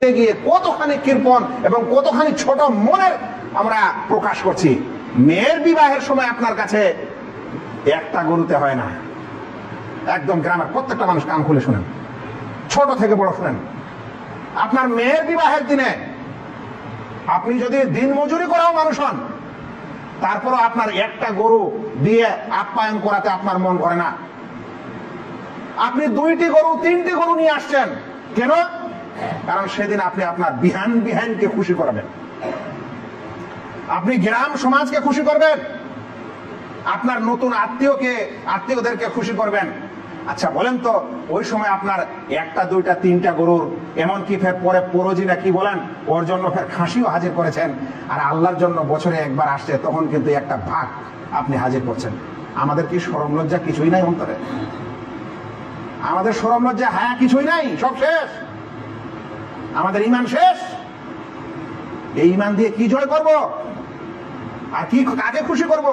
গিয়ে কতখানি কৃপণ এবং কতখানি ছোট মনের আমরা প্রকাশ করছি। মেয়ের বিবাহের সময় আপনার কাছে একটা গরুতে হয় না। একদম গ্রামের প্রত্যেকটা মানুষ কান খুলে শুনেন, ছোট থেকে বড় শুনেন। আপনার মেয়ের বিবাহের দিনে আপনি যদি দিন মজুরি করাও মানুষ হন, তারপরও আপনার একটা গরু দিয়ে আপ্যায়ন করাতে আপনার মন করে না। আপনি 2টি গরু 3টি গরু নিয়ে আসছেন কেন? কারণ সেদিন আপনি আপনার বিহানকে খুশি করবেন, আপনি গ্রাম সমাজকে খুশি করবেন, আপনার নতুন আত্মীয়দেরকে খুশি করবেন। আচ্ছা বলেন তো, ওই সময় আপনার 1টা 2টা 3টা গরুর, এমনকি ফের পরে পরজি না কি বলেন, ওর জন্য ফের খাসিও হাজির করেছেন। আর আল্লাহর জন্য বছরে একবার আসছে, তখন কিন্তু একটা ভাগ আপনি হাজির করছেন। আমাদের কি শরম লজ্জা কিছুই নাই অন্তরে? আমাদের শরম লজ্জা হায়া কিছুই নাই, সব শেষ। আমাদের ঈমান শেষ। এই ঈমান দিয়ে কি জয় করব আর কি কাকে খুশি করব?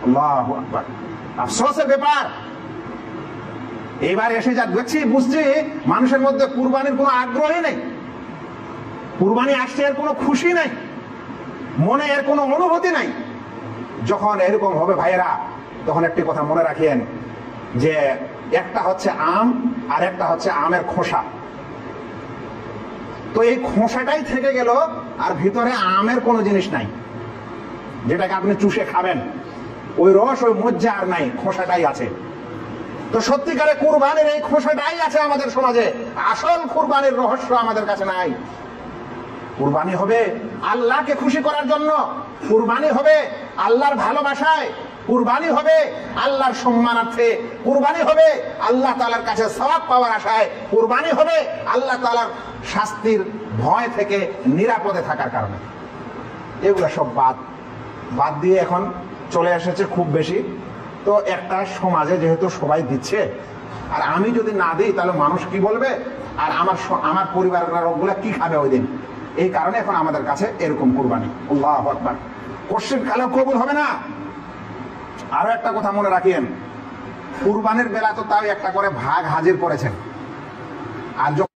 আল্লাহু আকবার, আফসোসের ব্যাপার। এইবার এসে যা দেখছি, বুঝছি মানুষের মধ্যে কুরবানির কোনো আগ্রহই নেই, কুরবানি আসছে এর কোনো খুশি নাই, মনে এর কোনো অনুভূতি নাই। যখন এরকম হবে ভাইয়েরা, তখন একটি কথা মনে রাখেন যে একটা হচ্ছে আম আর একটা হচ্ছে আমের খোসা। তো এই খোসাটাই থেকে গেল, আর ভিতরে আমের কোনো জিনিস নাই যেটাকে আপনি চুষে খাবেন। ওই রস, ওই মজ্জা আর নাই, খোসাটাই আছে। তো সত্যিকারে কুরবানির এই খোসাটাই আছে আমাদের সমাজে, আসল কুরবানির রহস্য আমাদের কাছে নাই। কুরবানি হবে আল্লাহকে খুশি করার জন্য, কুরবানি হবে আল্লাহর ভালোবাসায়, কুরবানি হবে আল্লাহর সম্মানার্থে, কুরবানি হবে আল্লাহ তাআলার কাছে সওয়াব পাওয়ার আশায়, কুরবানি হবে আল্লাহ তাআলার শাস্তির ভয় থেকে নিরাপদে থাকার কারণে। এগুলো সব বাদ দিয়ে এখন চলে এসেছে খুব বেশি। তো একটা সমাজে যেহেতু সবাই দিচ্ছে, আর আমি যদি না দিই তাহলে মানুষ কি বলবে, আর আমার পরিবারের লোকগুলা কি খাবে ওই দিন। এই কারণে এখন আমাদের কাছে এরকম কুরবানি। আল্লাহু আকবার, কোশ্চিন কালেও কবুল হবে না। আরো একটা কথা মনে রাখেন, কুরবানির বেলা তো তাও একটা করে ভাগ হাজির করেছেন, আর